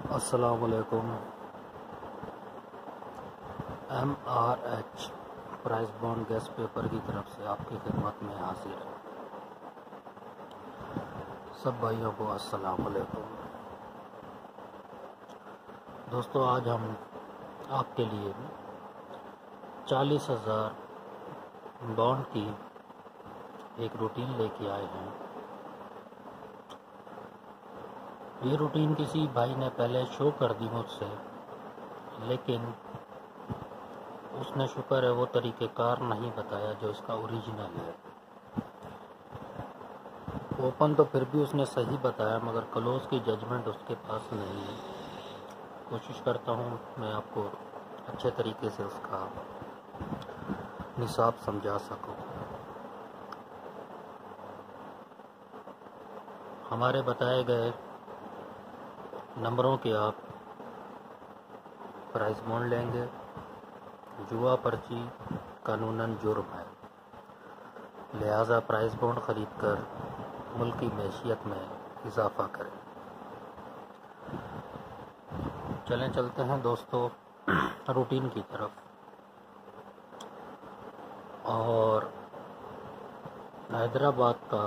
अस्सलाम वालेकुम। MRH price bond gas paper की तरफ से आपकी खिदमत में हाजिर है। सब भाइयों को अस्सलाम वालेकुम। दोस्तों, आज हम आपके लिए 40,000 बॉन्ड की एक रूटीन लेके आए हैं। ये रूटीन किसी भाई ने पहले शो कर दी मुझसे, लेकिन उसने शुक्र है वो तरीक़ेकार नहीं बताया जो इसका ओरिजिनल है। ओपन तो फिर भी उसने सही बताया, मगर क्लोज की जजमेंट उसके पास नहीं है। कोशिश करता हूँ मैं आपको अच्छे तरीके से उसका निसाब समझा सकूँ। हमारे बताए गए नंबरों के आप प्राइस बॉन्ड लेंगे। जुआ पर्ची कानूनन जुर्म है, लिहाजा प्राइस बॉन्ड खरीद कर मुल्क की मैशियत में इजाफा करें। चलते हैं दोस्तों रूटीन की तरफ। और हैदराबाद का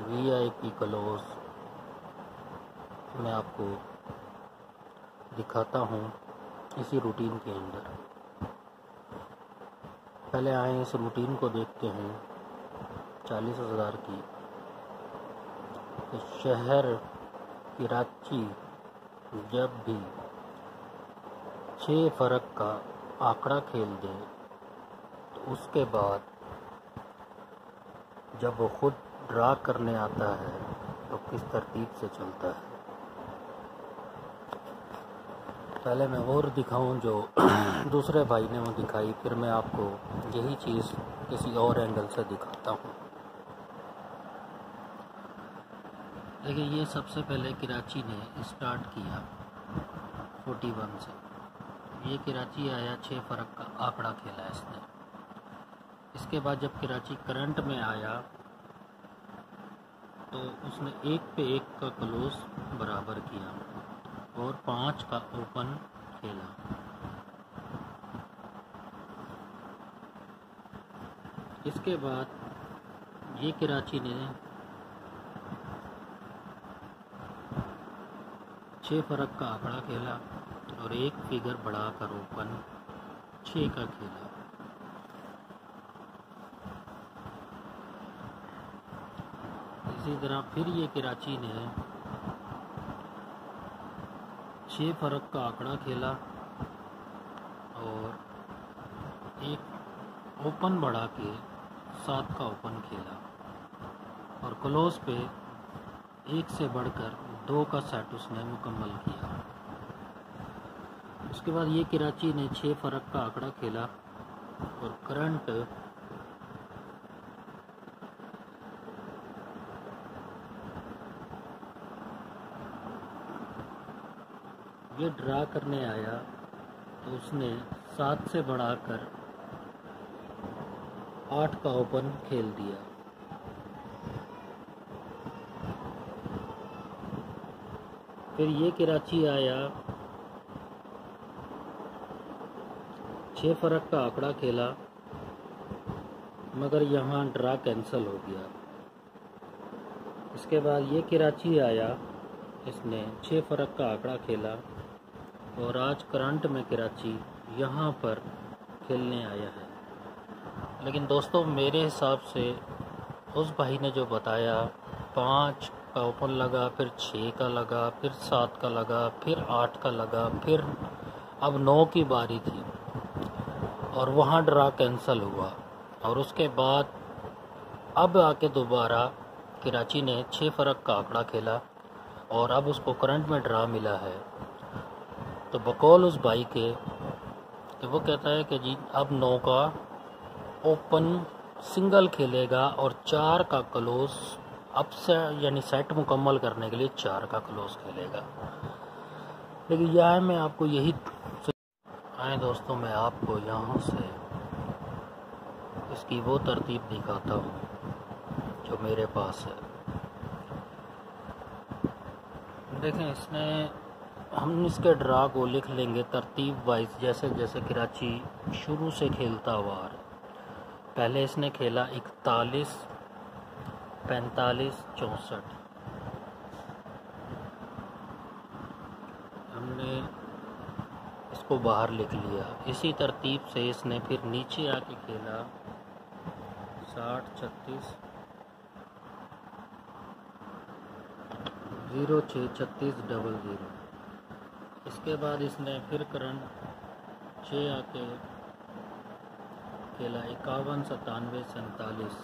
VIP क्लोज मैं आपको दिखाता हूँ इसी रूटीन के अंदर। पहले आए इस रूटीन को देखते हैं 40,000 की। तो शहर कराची जब भी 6 फ़र्क का आंकड़ा खेल दे, तो उसके बाद जब वो खुद ड्रा करने आता है तो किस तरतीब से चलता है। पहले मैं और दिखाऊं जो दूसरे भाई ने वो दिखाई, फिर मैं आपको यही चीज़ किसी और एंगल से दिखाता हूँ। देखिए, ये सबसे पहले कराची ने स्टार्ट किया 41 से। ये कराची आया, 6 फ़र्क का आंकड़ा खेला इसने। इसके बाद जब कराची करंट में आया तो उसने 1 पे 1 का क्लोज बराबर किया और 5 का ओपन खेला। इसके बाद ये कराची ने 6 फ़र्क का आंकड़ा खेला और 1 फिगर बढ़ाकर ओपन 6 का खेला। इसी तरह फिर ये कराची ने 6 फ़र्क का आंकड़ा खेला और 1 ओपन बढ़ा के 7 का ओपन खेला और क्लोज पे 1 से बढ़कर 2 का सेट उसने मुकम्मल किया। उसके बाद ये कराची ने 6 फ़र्क का आंकड़ा खेला और करंट ये ड्रा करने आया तो उसने 7 से बढ़ाकर 8 का ओपन खेल दिया। फिर ये कराची आया, 6 फ़र्क का आंकड़ा खेला, मगर यहाँ ड्रा कैंसिल हो गया। इसके बाद ये कराची आया, इसने 6 फ़र्क का आंकड़ा खेला और आज करंट में कराची यहाँ पर खेलने आया है। लेकिन दोस्तों, मेरे हिसाब से उस भाई ने जो बताया 5 का ओपन लगा, फिर 6 का लगा, फिर 7 का लगा, फिर 8 का लगा, फिर अब 9 की बारी थी और वहाँ ड्रा कैंसिल हुआ। और उसके बाद अब आके दोबारा कराची ने 6 फ़र्क का आंकड़ा खेला और अब उसको करंट में ड्रा मिला है। तो बकौल उस भाई के कि वो कहता है कि जी अब 9 का ओपन सिंगल खेलेगा और 4 का क्लोज अब से यानी सेट मुकम्मल करने के लिए 4 का क्लोज खेलेगा। लेकिन यह मैं आपको यही आए दोस्तों, मैं आपको यहाँ से इसकी वो तरतीब दिखाता हूँ जो मेरे पास है। देखें, इसने हम इसके ड्रा को लिख लेंगे तरतीब वाइज, जैसे जैसे कराची शुरू से खेलता हुआ आ रहा है। पहले इसने खेला 41, 45, 64। हमने इसको बाहर लिख लिया। इसी तरतीब से इसने फिर नीचे आके खेला 60, 36, 06, 36, 00। इसके बाद इसने फिर करंट 6 आके खेला 51, 97, 47।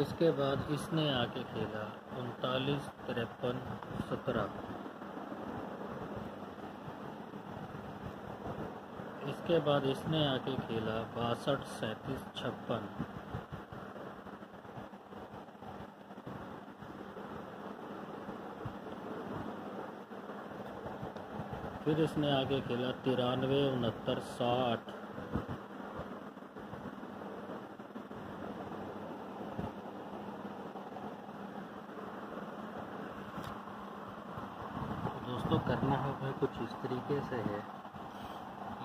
इसके बाद इसने आके खेला 39, 53, 17। इसके बाद इसने आके खेला 62, 37, 56। फिर इसने आगे खेला 93, 69, 60। दोस्तों करना हमें कुछ इस तरीके से है।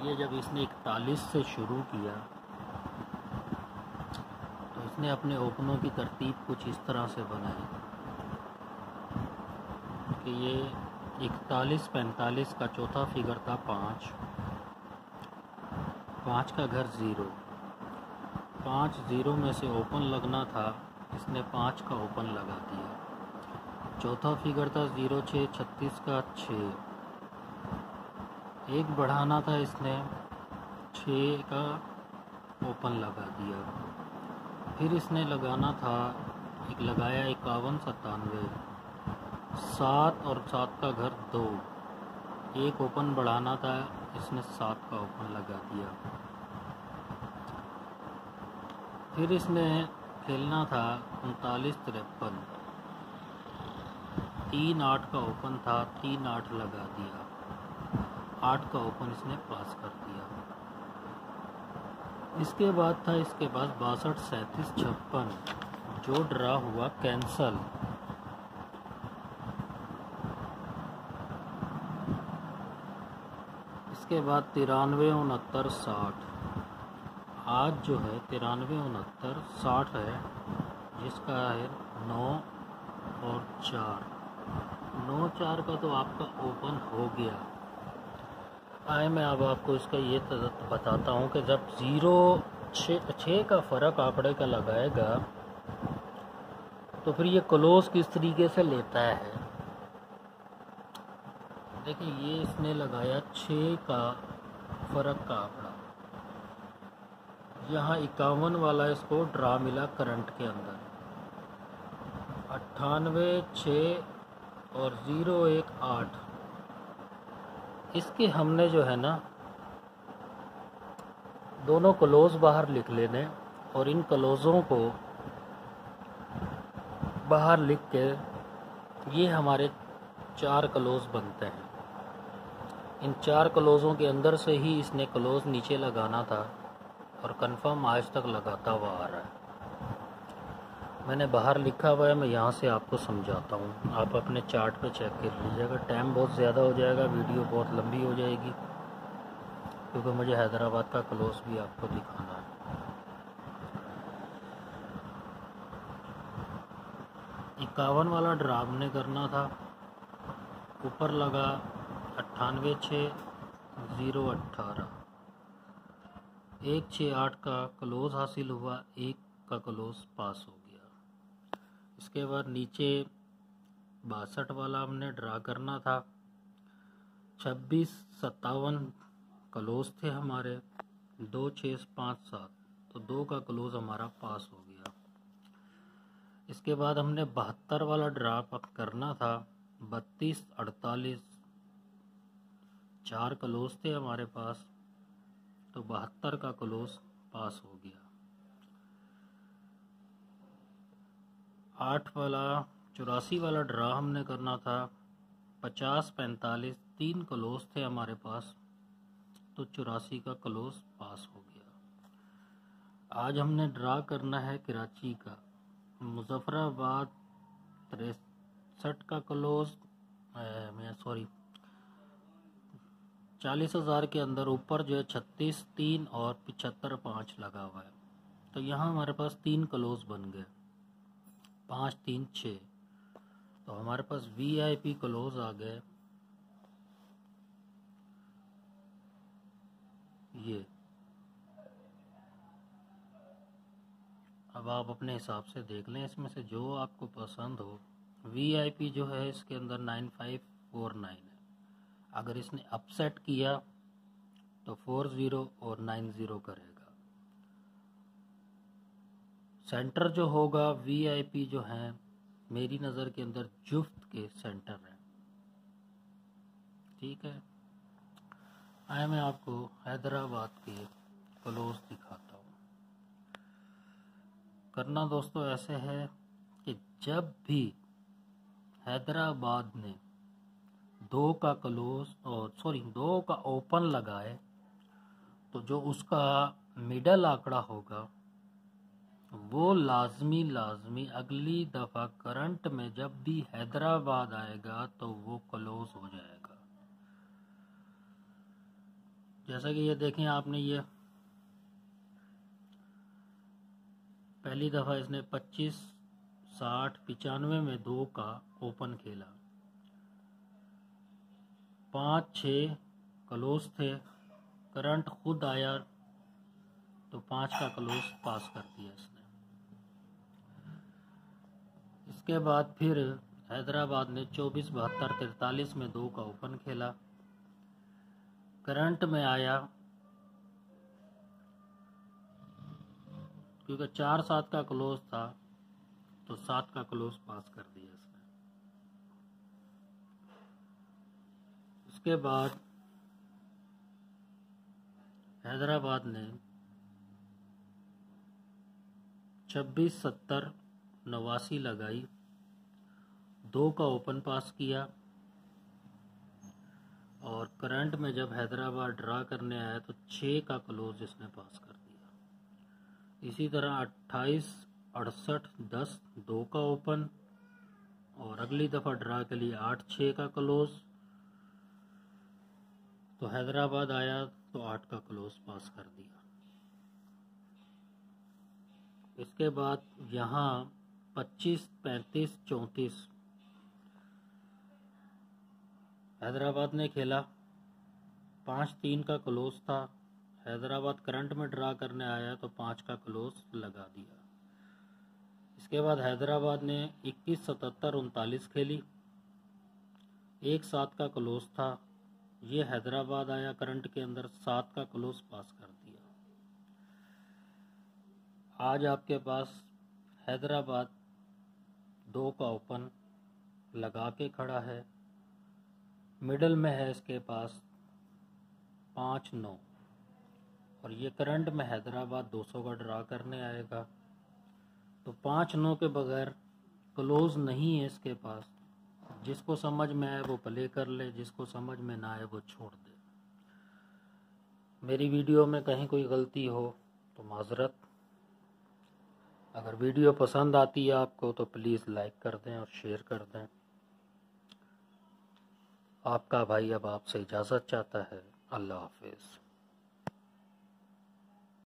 ये जब इसने 41 से शुरू किया तो इसने अपने ओपनों की तरतीब कुछ इस तरह से बनाई कि ये 41, 45 का चौथा फिगर था 5, 5 का घर 0, 5 0 में से ओपन लगना था, इसने 5 का ओपन लगा दिया। चौथा फिगर था 06, 36 का 6, एक बढ़ाना था, इसने 6 का ओपन लगा दिया। फिर इसने लगाना था, एक लगाया 51, 97, 7 और 7 का घर 2, एक ओपन बढ़ाना था, इसने 7 का ओपन लगा दिया। फिर इसने खेलना था 39, 53, 3 8 का ओपन था, 3 8 लगा दिया, 8 का ओपन इसने पास कर दिया। इसके बाद था इसके पास 62, 37, 56, जो ड्रा हुआ कैंसल। इसके बाद 93, 69, 60। आज जो है 93, 69, 60 है, जिसका है 9 और 4। 9 4 का तो आपका ओपन हो गया। आए मैं अब आपको इसका ये बताता हूँ कि जब 6 का फ़र्क आंकड़े का लगाएगा तो फिर ये क्लोज किस तरीके से लेता है। देखिए ये इसने लगाया 6 का फ़र्क का आंकड़ा, यहाँ 51 वाला इसको ड्रा मिला करंट के अंदर, 98, 6 और 01, 8। इसके हमने जो है ना दोनों क्लोज बाहर लिख लेने और इन क्लोज़ों को बाहर लिख के ये हमारे 4 क्लोज बनते हैं। इन 4 क्लोज़ों के अंदर से ही इसने क्लोज नीचे लगाना था और कंफर्म आज तक लगाता हुआ आ रहा है। मैंने बाहर लिखा हुआ है, मैं यहाँ से आपको समझाता हूँ, आप अपने चार्ट पे चेक कर लीजिएगा। टाइम बहुत ज़्यादा हो जाएगा, वीडियो बहुत लंबी हो जाएगी, क्योंकि मुझे हैदराबाद का क्लोज भी आपको दिखाना है। इक्यावन वाला ड्रा हमने करना था, ऊपर लगा 98, 6, 0, 18, 1, 6, 8 का क्लोज हासिल हुआ, 1 का क्लोज पास हो गया। इसके बाद नीचे 62 वाला हमने ड्रा करना था, 26, 57 क्लोज थे हमारे, 2, 6, 5, 7, तो 2 का क्लोज हमारा पास हो गया। इसके बाद हमने 72 वाला ड्रा करना था, 32, 48, 4 क्लोज थे हमारे पास, तो 72 का क्लोज पास हो गया। 8 वाला 84 वाला ड्रा हमने करना था, 50, 45, 3 क्लोज थे हमारे पास, तो 84 का क्लोज पास हो गया। आज हमने ड्रा करना है कराची का, मुजफ्फराबाद 68 का क्लोज, मैं सॉरी 40,000 के अंदर ऊपर जो है 36 3 और 75 5 लगा हुआ है। तो यहाँ हमारे पास 3 क्लोज बन गए, 5 3 6। तो हमारे पास VIP क्लोज आ गए ये। अब आप अपने हिसाब से देख लें, इसमें से जो आपको पसंद हो। VIP जो है इसके अंदर 9549 है। अगर इसने अपसेट किया तो 40 और 90 करेगा। सेंटर जो होगा VIP जो है मेरी नज़र के अंदर जुफ्त के सेंटर है। ठीक है, आए मैं आपको हैदराबाद के क्लोज दिखाता हूँ। करना दोस्तों ऐसे है कि जब भी हैदराबाद ने 2 का क्लोज और 2 का ओपन लगाए तो जो उसका मिडल आंकड़ा होगा वो लाजमी अगली दफ़ा करंट में जब भी हैदराबाद आएगा तो वो क्लोज हो जाएगा। जैसा कि ये देखें आपने, ये पहली दफ़ा इसने 25 60 95 में 2 का ओपन खेला, 5 6 क्लोज थे, करंट खुद आया तो 5 का क्लोज पास कर दिया इसने। इसके बाद फिर हैदराबाद ने 24 72 43 में 2 का ओपन खेला, करंट में आया क्योंकि 4 7 का क्लोज था तो 7 का क्लोज पास कर दिया इसने। इसके बाद हैदराबाद ने 26 70 89 लगाई, 2 का ओपन पास किया और करंट में जब हैदराबाद ड्रा करने आया तो 6 का क्लोज इसने पास कर दिया। इसी तरह 28 68 10 2 का ओपन और अगली दफ़ा ड्रा के लिए 8 6 का क्लोज, तो हैदराबाद आया तो 8 का क्लोज पास कर दिया। इसके बाद यहाँ 25 35 34 हैदराबाद ने खेला, 5 3 का क्लोज था, हैदराबाद करंट में ड्रा करने आया तो 5 का क्लोज लगा दिया। इसके बाद हैदराबाद ने 21 77 39 खेली, 1 7 का क्लोज था, ये हैदराबाद आया करंट के अंदर 7 का क्लोज पास कर दिया। आज आपके पास हैदराबाद 2 का ओपन लगा के खड़ा है, मिडल में है इसके पास 5 9 और ये करंट में हैदराबाद 200 का ड्रा करने आएगा तो 5 9 के बगैर क्लोज नहीं है इसके पास। जिसको समझ में आए वो प्ले कर ले, जिसको समझ में ना आए वो छोड़ दे। मेरी वीडियो में कहीं कोई गलती हो तो माजरत। अगर वीडियो पसंद आती है आपको तो प्लीज़ लाइक कर दें और शेयर कर दें। आपका भाई अब आपसे इजाज़त चाहता है। अल्लाह हाफिज़।